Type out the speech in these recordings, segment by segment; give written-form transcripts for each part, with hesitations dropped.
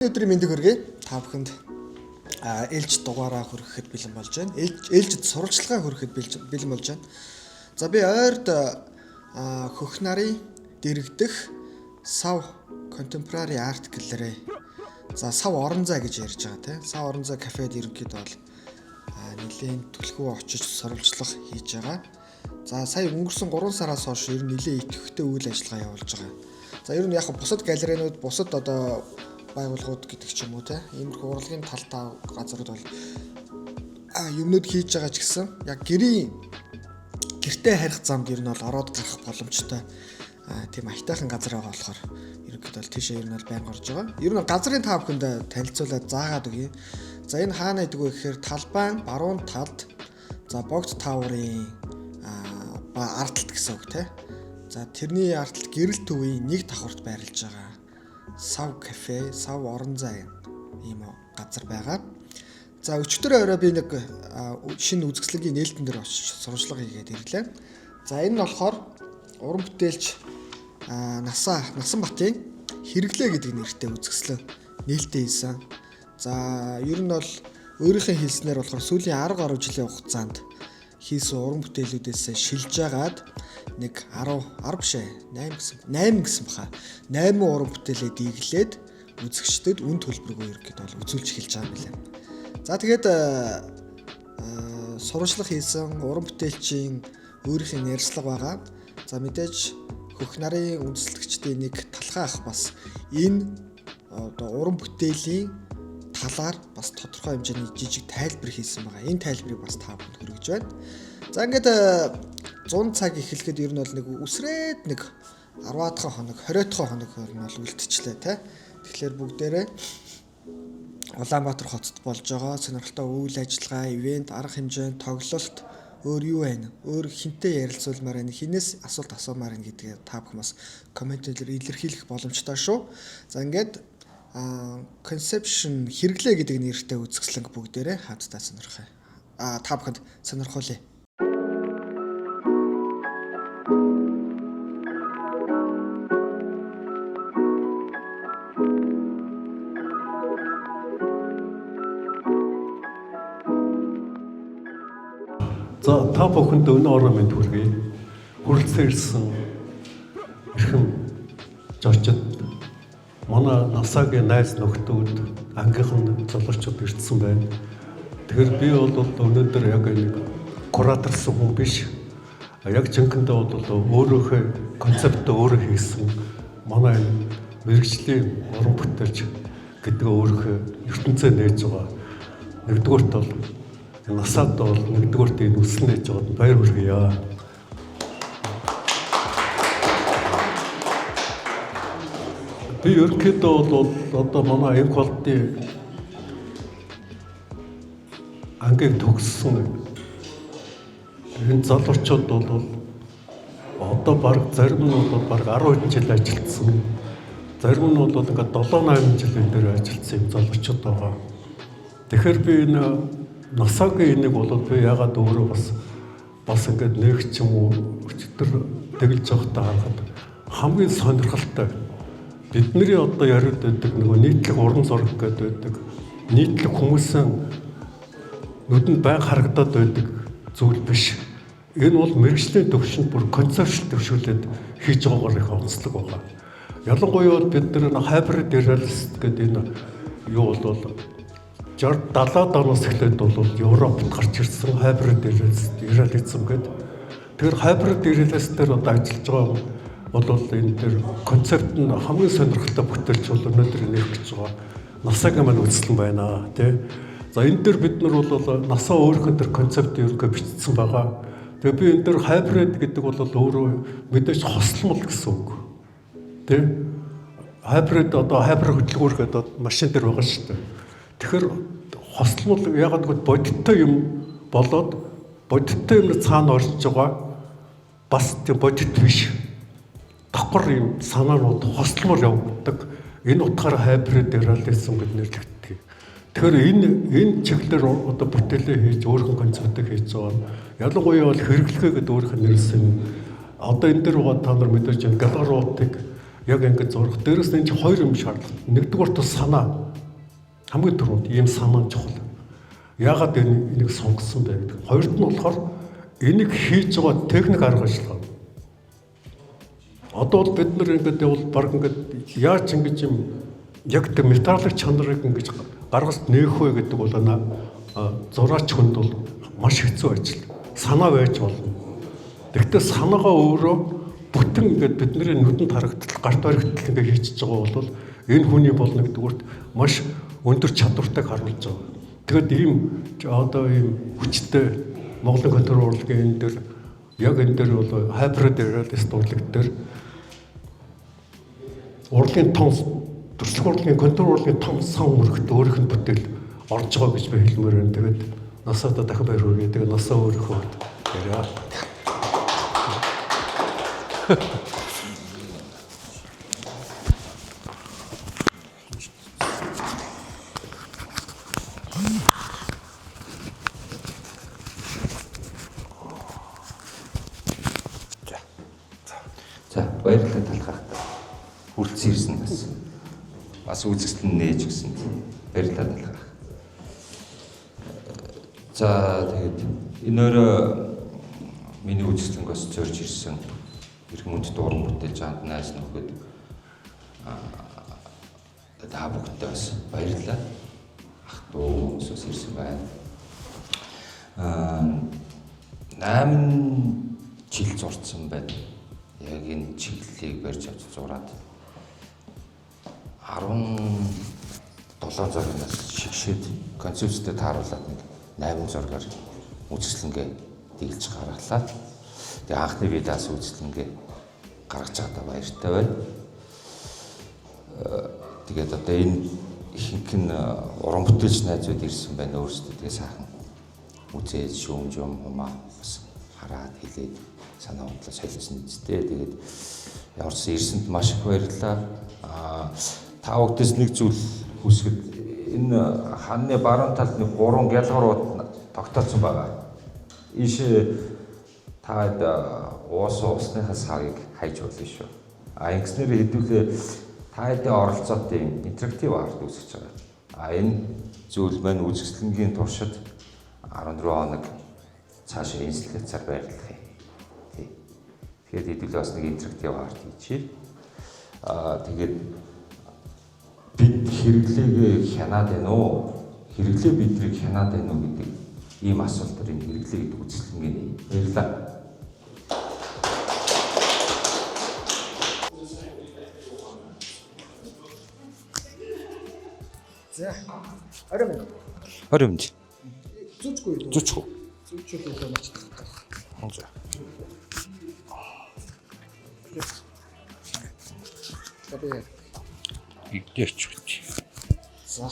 Өдрийн мэндийг хүргэе. Та бүхэнд ээлж дугаараа хүрэхэд бэлэн болж байна. Ээлжид сурвалжлагаа хүрэхэд бэлэн болж байна. За би ойрд хөх нарын дэрэгдэх сав contemporary art гэлээрээ сав орон зай гэж ярьж байгаа тийм. Сав орон зай кафед ерөнхийдөө бол нэлийн түлхүү очиж сурвалжлах хийж байгаа. За сая өнгөрсөн 3 сараас хойш ер нь нэлээд идэвхтэй үйл ажиллагаа явуулж байгаа. За ер нь яг бусад галерейнууд бусад одоо байгууллагууд гэдэг ч юм уу те иймэрхүү урлагийн талтай газрууд бол юмнууд хийж байгаа ч гэсэн яг гэртээ харих замд ер нь бол ороод гарах боломжтой тийм аятайхан газар байгаа болохоор ерөнхийдөө бол тийшээ ер нь бол байнга орж байгаа. Ер нь газрын та бүхэнд танилцуулаад заагаад өгье. За энэ хаана гэдэг вэ гэхээр талбайн баруун талд за богд тааврын ардталт гэсэн үг те. За тэрний ардталт гэрэл төвийн нэг давхарт байрлаж байгаа. Сав кафе, сав орон зай ийм газар байгаа. За өчтөр орой би нэг шинэ үзэсгэлэнгийн нээлтэн дээр очиж сурвалжлага хийгээд ирлээ. За энэ нь болохоор уран бүтээлч Насанбатын хэрэглээ гэдэг нэртэй үзэсгэлэн нээлттэй хийсэн. За ер нь бол өөрийнхөө хэлснээр болохоор сүүлийн 10 гаруй жилийн хугацаанд хийсэн уран бүтээлүүдээс шилж агаад нэг 8 гэсэн баха. 8 уран бүтээлээ дийглээд үзэгчдэд үн төлбөргүй ерөөд бол үзүүлж эхэлж байгаа юм билээ. За тэгээд сурвалжлага хийсэн уран бүтээлчийн өөрийнх нь ярьцлага байгаа. За мэдээж хөх нарын үндэслэгчдийн нэг талхай ах бас энэ одоо уран бүтээлийн талаар бас тодорхой хэмжээний жижиг тайлбар хийсэн байгаа. Энэ тайлбарыг бас та бүхэнд хүргэж байна. За ингээд 100 цаг эхлэхэд ер нь бол нэг үсрээд нэг 10-аад хоног, 20-аад хоног нь бол үлдчихлээ те. Тэгэхээр бүгдээрээ Улаанбаатар хотод болж байгаа сонирхолтой үйл ажиллагаа, ивент, арга хэмжээ, тоглолт өөр юу байна? Өөр хинтээ ярилцуулмаар байна? Хинээс асуулт асуумаар байна гэдгээ та бүхэн бас комментээр илэрхийлэх боломжтой шүү. За ингээд conception хэрэглээ гэдэг нэртэй үзэсгэлэнг бүгдээрээ хамтдаа сонирхъя. Та бүхэнд сонирхуулъя. За та бүхэнд өнөө орон мэнд хүргэе. Хүрэлцэн ирсэн эрхэм жочид манай насагийн найз нөхдүүд ангийнхан залуучууд ирсэн байна. Тэгэхээр би бол өнөөдөр яг нэг кураторсон хүн биш. Яг жинхэнэ бол өөрийнхөө концептөө өөрөө хийсэн манай мэрэгжлийн уран бүтээлч гэдэг өөрийнхөө ертөнцөө нээж байгаа. Нэгдүгээрт бол насаад бол нэгдүгээрт энэ үсэл нээж байгаад баяр хүргэе. Би ерөнхийдөө бол одоо манай энэ quality ангийг төгссөн энэ залуучууд бол одоо баг зарим нь бол баг 10 жил ажилласан. Зарим нь бол ингээд 7-8 жилийн дээр ажилласан залуучууд байгаа. Тэгэхээр би энэ насагийн энийг бол би ягаад өөрөө бас ингээд нэг ч юм уу өчтөр тэгэлж явахдаа харахад хамгийн сонирхолтой бидний одоо яриад байдаг нөгөө нийтлэг уран зураг гэдэг байдаг. Нийтлэг хүмүүсийн нүдэнд байнга харагдаад байдаг зүйл биш. Энэ бол мэрэгжлийн төвшөнд бүр концепшн төвшүүлээд хийж байгаагаар их онцлог байгаа. Ялангуяа бид нар hybrid realist гэдэг энэ юу бол 60-70-аад оноос эхлээд бол Европод гарч ирсэн hybrid realism гэдэг. Тэгэхээр hybrid realist-ээр одоо ажиллаж байгаа бол энэ дээр концепт нь хамгийн сонирхолтой бүтээлч бол өнөөдөр нэх гэж байгаа. Насагийн маань үзлэн байна тий. За энэ дээр бид нар бол насаа өөрийнхөө тэр концепт ерөнхий бичсэн байгаа. Тэгээ би энэ дээр hybrid гэдэг бол өөрөө мэдээж хослол гэсэн үг. Тий. Hybrid одоо хайбер хөдөлгөөр гэдэг машин дээр байгаа шүү дээ. Тэгэхээр хослол ягаад гэвэл бодиттой юм болоод бодиттой юм цаана орж байгаа бас тийм бодит биш. Давхар юм санаанууд хослмор явагддаг. Энэ утгаараа хайбрид реализм гэж нэрлэгддэг. Тэгэхээр энэ чиглэлээр одоо бүтээлээ хийж өөрхөн концептыг хийж байгаа. Ялангуяа бол хэрэглэгээ гэдэг өөрөөх нь нэрсэн. Одоо энэ дээр та нар мэдээж галеротик яг ингэж зурх. Дээрээс нь хоёр юм шаардлагатай. Нэгдүгээр тус санаа. Хамгийн түрүүнд ийм санаа чухал. Яагаад энийг сонгосон бэ гэдэг. Хоёрт нь болохоор энийг хийж байгаа техник арга ажиллагаа. Одоо бол бид нар ингээд явал баг ингээд яаж ингэж юм яг тэр металлик чанарыг ингэж гаргалт нээх вэ гэдэг бол зураач хүнд бол маш хэцүү ажил. Санаа байж болно. Тэгвэл санаагаа өөрөө бүтэн ингээд бидний нүдэнд харагдтал, гарт баригдтал ингээд хийчихэж байгаа бол энэ хүний болно гэдэг үрт маш өндөр чадвартай харуулж байгаа. Тэгэд ийм одоо ийм хүчтэй Монголын контрол урлагийн энэ дээр яг энэ дээр бол хайбрид реалист урлаг дээр урлагийн том төрөлх урлагийн контрол урлагийн том сан өргөд өөрийнх нь бүтээл орж байгаа гэж би хэлмээр байна. Тэгээд насаада дахин баяр хүргэе. Тэгээд насаа өөрийнхөө яриа. За баярлалаа талхах. Хүрэлцэн ирсэн бас үзэсгэлэн нээж гисэн. Баярлалаа талхах. За тэгээд энэ өрөө миний үзэсгэлэнгээс зорж ирсэн эрхэм үнд дуран бүтээж анд найз нөхөд та бүхэндээ бас баярлалаа. Ах トゥ хүмүүсээс ирсэн байна. 8 жил зурцсан байна. Яг энэ чиглэлийг барьж авч зураад 17 зургаас шигшээд концепцтэй тааруулаад нэг 8 зургаар үзэсгэлэнгээ дийлж гаргалаа. Тэгээ анхны видеоас үзэсгэлэнгээ гаргаж байгаадаа баяртай байна. Тэгээд одоо энэ ихэнх нь уран бүтээлч найзууд ирсэн байна өөрсдөө тэгээ сайхан үзээд шүүмж юм хумаа бас хараад хэлээд санаа бодлоо солилцсон үстэй. Тэгээд яварсан ирсэнд маш их баярлалаа. Та бүхэс нэг зүйл хүсгэд энэ ханны баруун талд нэг 3 гялгарууд тогтооцсон байгаа. Иш таад уусныхаас хагийг хайж болно шүү. Ингэснээр хэдүүлээ таадын оролцоотой интерактив арт үүсгэж байгаа. Энэ зүйл маань үзэсгэлэнгийн туршид 14 хоног цаашаа инсталляцаар байрлах юм. Тэгээд хэдүүлээ бас нэг интерактив арт хийчихээ. Тэгээд бид хэрэглээг хянаад байна уу? Хэрэглээ бидрийг хянаад байна уу гэдэг ийм асуултаар энэ хэрэглээ гэдэг үзэсгэлэнгийн баярлалаа. За. Орой. Ороймж. Зүчгүй. Зүчгүй. Зүчгүй юм чи. За. Табе. Игдэрч үуч. За.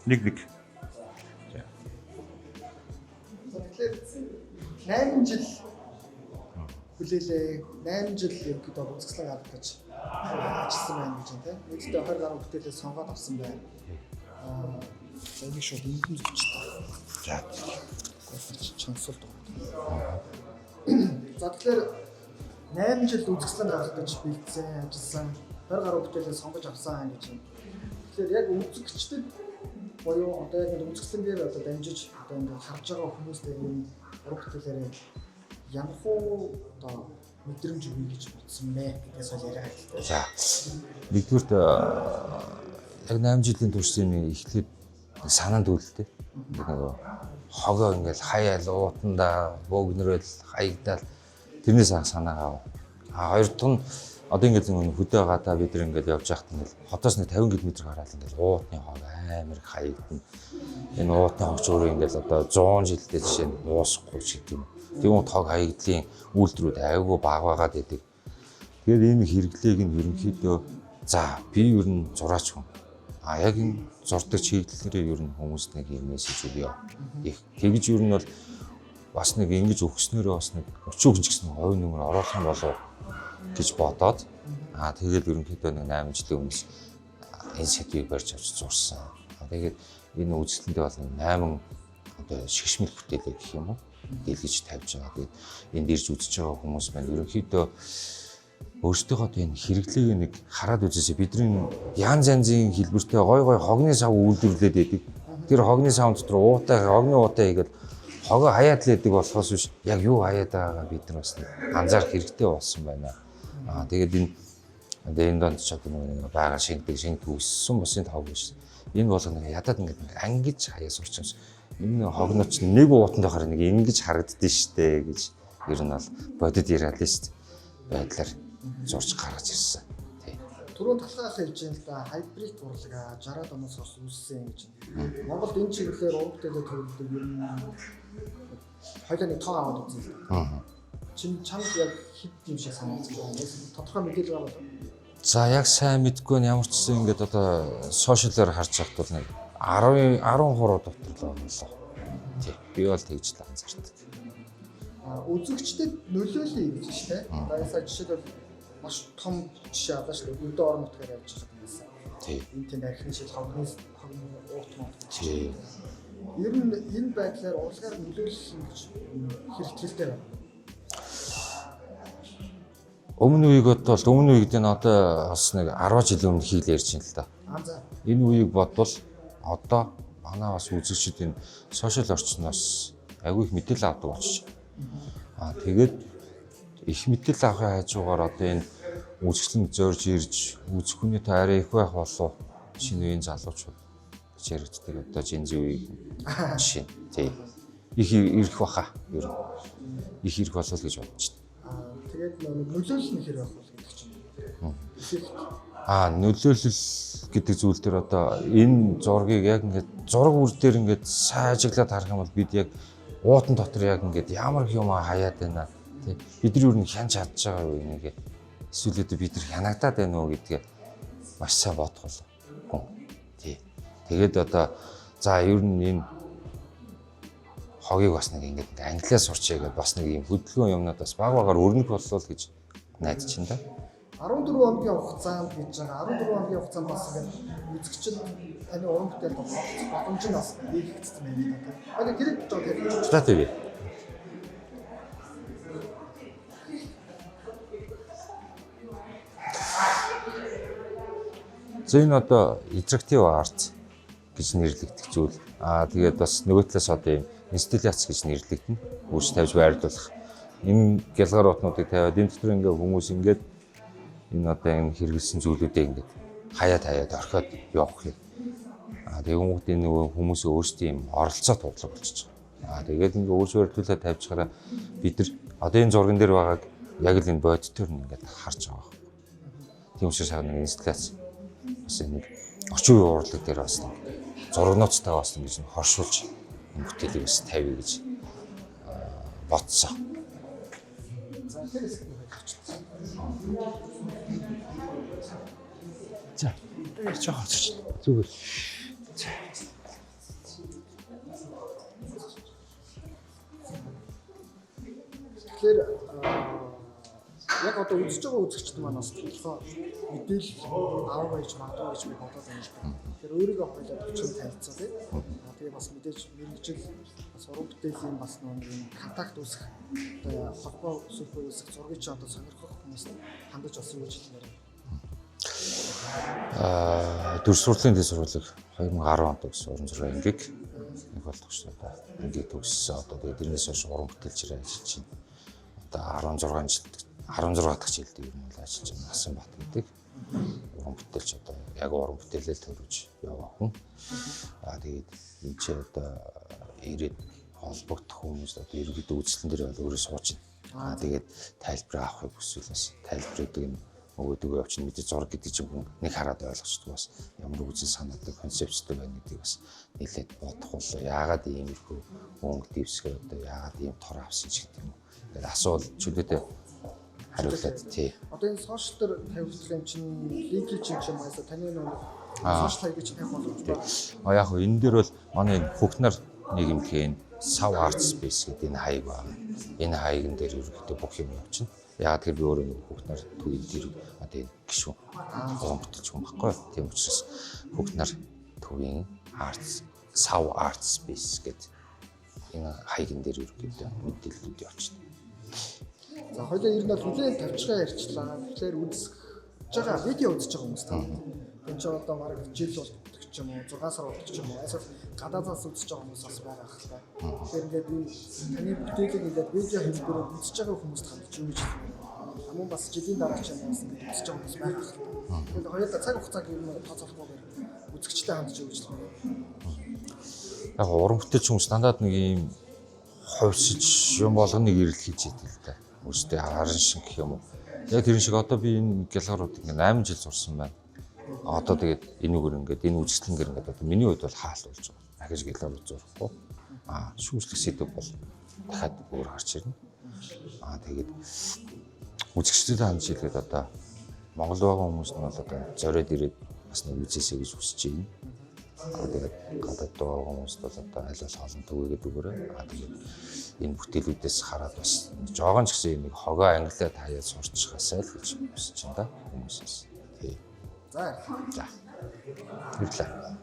Нэг. За. 8 жил хүлээлээ. 8 жил ерөөдөө үзэсгэлэн гаргаж ажилласан байна гэж байна тийм. Үүдээ 20 гаруй бүтээлээ сонгоод авсан байна. Энийг шууд эндэн зөвчтэй. За. Чансал дуу. За тэгэхээр 8 жил үзэсгэлэн гаргаж бэлдсэн, ажилласан 20 гаруй бүтээлээ сонгож авсан гэж байна. Тэгэхээр яг үзэгчдэд боёо одоо яг үзэсгэлэнгээр одоо дамжиж одоо ингээд харж байгаа хүмүүстэй энэ уран бүтээлээрээ ямар хуу одоо мэдрэмж өгье гэж бодсон бэ гэдгээс бол яриа хэлээ. За. Нэгдүгürt яг 8 жилийн турш энэ эхлээд санаанд үлдээ. Нэг хогоо ингээл хаяал уутандаа бөөгнөрөл хаягдаал тэрнээс анх санаа аваа. Хоёр дахь нь одоо ингээд хөдөө гадаа бид нар ингээд явж байхад ингээд хотоос нэг 50 км гараад ингээд уутны хог амар их хаягдана. Энэ уутны хогч өөрөө ингээд одоо 100 жилдээ жишээ нь уусахгүй ч гэдэг юм. Тэгвэл хог хаягдлын үйлдвэрүүд айгүй баг байгаад байдаг. Тэгээд энэ хэрэглээг нь ерөнхийдөө за би ер нь зураач хүн. Яг энэ зурдаг чиглэлээрээ ер нь хүмүүст нэг юм мессеж өгье. Их тэгж ер нь бол бас нэг ингэж өгснөөрөө бас нэг 30 хүн ч гэсэн хувь нэмэр оруулах юм болов гэж бодоод тэгээд ерөнхийдөө нэг 8 жилийн өмнө энэ сэдвийг барьж авч зурсан. Тэгээд энэ үзэлтэндээ бол 8 одоо шигшмэл бүтээлээ гэх юм уу дэлгэж тавьж байгаа. Тэгээд энд ирж үзэж байгаа хүмүүс маань ерөнхийдөө өөрсдийнхөө тийм хэрэглээг нэг хараад үзээсэй. Бидний янз янзын хэлбэртэй гой хогны сав үйлдвэрлээд байдаг. Тэр хогны сав дотор хогны уутай хийгээд хогоо хаяад л байдаг болохоос биш яг юу хаяад байгаагаа бид нар бас анзаарах хэрэгтэй болсон байна. Тэгээд энэ донд ч одоо нэг бага шинг төгссөн бусын тав биш. Энэ болгоно ядаад ингээд ангиж хаяа сурч юмс. Энэ хогнооч нэг уутанд байхаар нэг ингэж харагддээ штэ гэж ер нь бол бодит реалист байдлаар зурж гаргаж ирсэн. Тий. Түрүүн талхаас хэлж юм л да хайбрид урлаг 60-аад оноос хойш үүссэн гэж. Монголд энэ чиглэлээр уран бүтээлээ төрөлдөг ер нь хоёулаа нэг тоо аваад үзье. Чамд яг хэд юм шиг санагдаж байна. Тодорхой мэдээлэл байгаа бол. За яг сайн мэдгүй нь ямар ч зүйл ингээд одоо сошиалаар харж байхад бол нэг 13 дотор л байна лээ. Тий. Би бол тэгж л анзаардаг. Үзэгчдэд нөлөөлөе гэж шүү дээ. Баясаа жишээлбэл маш том жишээ авлаа шүү дээ. Өдөө орон нутгаар явж байгаа юм байна. Тий. Энэ тэнд архины шил хогны уут мод. Тий. Ер нь энэ байдлаар урлагаар нөлөөлөх гэж хэрэгтэлтэй байна. Өмнө үеиг бодвол өмнө үед энэ одоо бас нэг 10 жилийн өмнө хийл ярьж байна л да. Энэ үеийг бодвол одоо манай бас үзэгчид энэ сошиал орчноос агүй их мэдээлэл авдаг болчих. Тэгээд их мэдээлэл авахын хажуугаар одоо энэ үзэгчдэнд зорж ирж үзэх хүний таараа их байх болов шинэ үеийн залуучууд гэж яригддаг одоо Gen Z үеийн жишээ. Тий. Их ирэх баха ер нь. Их ирэх болов гэж бодож байна. Тэгээд нөлөөлөл нь хэр байх бол гэдэг чинь. Нөлөөлөл гэдэг зүйл дээр одоо энэ зургийг яг ингээд зураг үр дээр ингээд сайжиглаад харах юм бол бид яг уутан дотор яг ингээд ямар их юм хаяад байна тий. Бид нар юу нэг хянж чадж байгаа юу нэгэ эсвэл бид нар хянагдаад байна уу гэдгээ маш сайн бодох бол. Тий. Тэгээд одоо за ер нь энэ хогийг бас нэг ингээд англиас сурчээ гэдээ бас нэг юм хөдөлгөөн юмнууд бас багаар өрнөх боллоо гэж найдаж чинь да. 14 хоногийн хугацаанд гэж байгаа. 14 хоногийн хугацаанд бас ингээд үзэгчд таны уран бүтээл боломж нь бас нэгэгдсэн байна да. Одоо тэр жоо тэр. За тийм. Зэн одоо интерактив арт гэж нэрлэгдэх зүйл. Тэгээд бас нөгөө талаас одоо юм инсталляц гэж нэрлэгдэнэ. Үүс тавьж байрлуулах. Энэ гялгаруутнуудыг тавиад энэ дотор ингээ хүмүүс ингээд энэ одоо энэ хэрэгэлсэн зүйлүүдээ ингээд хаяад орхиод явах юм. Тэгээд хүмүүст энэ хүмүүс өөрсдийн юм оролцоо туудлага болчихж байгаа. Тэгээд ингээ үүс байрлуулаад тавьчихараа бид нар одоо энэ зурган дээр байгааг яг л энэ бодитоор нь ингээд харж байгаа. Тийм учраас нэг инсталляц бас нэг орчин үеийн урлаг дээр бас зургнуудтай бас ингэж хоршуулж бүтээлийг бас тавья гэж бодсон. За, тэр жоохон зүгээр. Тэгэхээр яг одоо үзэж байгаа үзэгчд маань бас тодорхой мэдээлэл авах гэж магадгүй гэж би бодоод байна шүү дээ. Тэгэхээр өөрийгөө хойлоод өчигдөр танилцсан тийм. Тэгээ бас мэдээж мэрэгжил бас уран бүтээлийн бас нэг контакт үүсгэх одоо холбоо үүсгэх зургийг ч одоо сонирхох хүмүүст хандаж бас юу гэж хэлмээр байна. Дүр сурлагын дэс сургуулийг 2010 онд төгссөн уран зургийн ангийг нэг болдог шүү дээ. Ангийг төгссөн одоо тэгээд дэрнээс хойш уран бүтээлчээр ажиллаж байна. Одоо 16 дахь жилд ер нь ажиллаж байна. Насан бат гэдэг уран бүтээлч одоо яг уран бүтээлээ төрөж яваа хүн. Тэгээд энэ ч одоо ирээд холбогдох хүмүүс одоо ерөнхийдөө үзэлтэн дээр бол өөрөө сууж байна. Тэгээд тайлбар авахыг хүсвэл бас тайлбарыг нь өгөөдөгөө явуулчих мэдээ зураг гэдэг чинь хүн нэг хараад ойлгочдөг бас ямар үзэл санаатай концепцтэй байна гэдгийг бас нэлээд бодох болоо. Яагаад иймэрхүү өнгө дэвсгээр одоо яагаад ийм тор авсан ч гэдэг юм. Тэгээд асуул чөлөөтэй хариулаад тий. Одоо энэ сошиал дээр тавьчихсан чинь линкийг чинь маасаа таны нэг сошиал хаяг чинь тавих боломж байна. Яг хөө энэ дээр бол манай Хөхнар нийгэмлэгийн Sav Art Space гэдэг энэ хаяг байна. Энэ хаягн дээр ерөнхийдөө бүх юм явчихна. Яг тэр би өөрөө Хөхнар төвийн тэр одоо энэ гişүн уран бүтээлч хүн баггүй. Тийм учраас Хөхнар төвийн Sav Art Space гэдэг энэ хаягн дээр ерөнхийдөө мэдээлэлүүд явчихна. За хоёулаа ер нь бол хүлээн тавьчихаа ярьчлаа. Тэгэхээр үзэж байгаа видео үзэж байгаа хүмүүс таа. Энд ч одоо мараг жил болдог ч юм уу 6 сар болдог ч юм уу. Эсвэл гадаадаас үзэж байгаа хүмүүс бас байгаа хэл та. Тэгэхээр ингээд энэ таны бүтээлийг ингээд видео хэлбэрээр үзэж байгаа хүмүүст хандж юу гэж хамгийн бас жилийн дараа ч юм уу ингээд үзэж байгаа хүмүүс байгаа хэл та. Тэгэхээр хоёулаа цаг хугацааг ер нь тооцоолохгүйгээр үзэгчтэй хандж юу гэж байна. Яг уран бүтээлч хүмүүс дандаа нэг юм хувьсж юм болгоныг ирэл хийж идэв л да. Өөртөө харан шиг гэх юм уу. Яг тэр шиг одоо би энэ гялгарууд ингээд 8 жил зурсан байна. Одоо тэгээд энэгээр ингээд энэ үзэсгэлэнгээр ингээд одоо миний хувьд бол хаалт болж байгаа. Ахиж гялгарууд зурхгүй. Шүүмжлэх сэдв бол дахиад өөр гарч ирнэ. Тэгээд үзэгчдэд хандж хэлгээд одоо Монгол байгаа хүмүүс нь бол одоо зориод ирээд бас нэг үзээсэй гэж хүсэж байна. Тэгээд гадаад байгаа хүмүүст бол одоо аль болох олон төгөөгээд өгөөрэй. Тэгээд энэ бүтээлүүдээс хараад бас жоохон ч гэсэн нэг хогоо англиад хаяад сурчхаасай л гэж хүсэж байна да хүмүүсээс. Тий. За. Баярлалаа.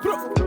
Pro.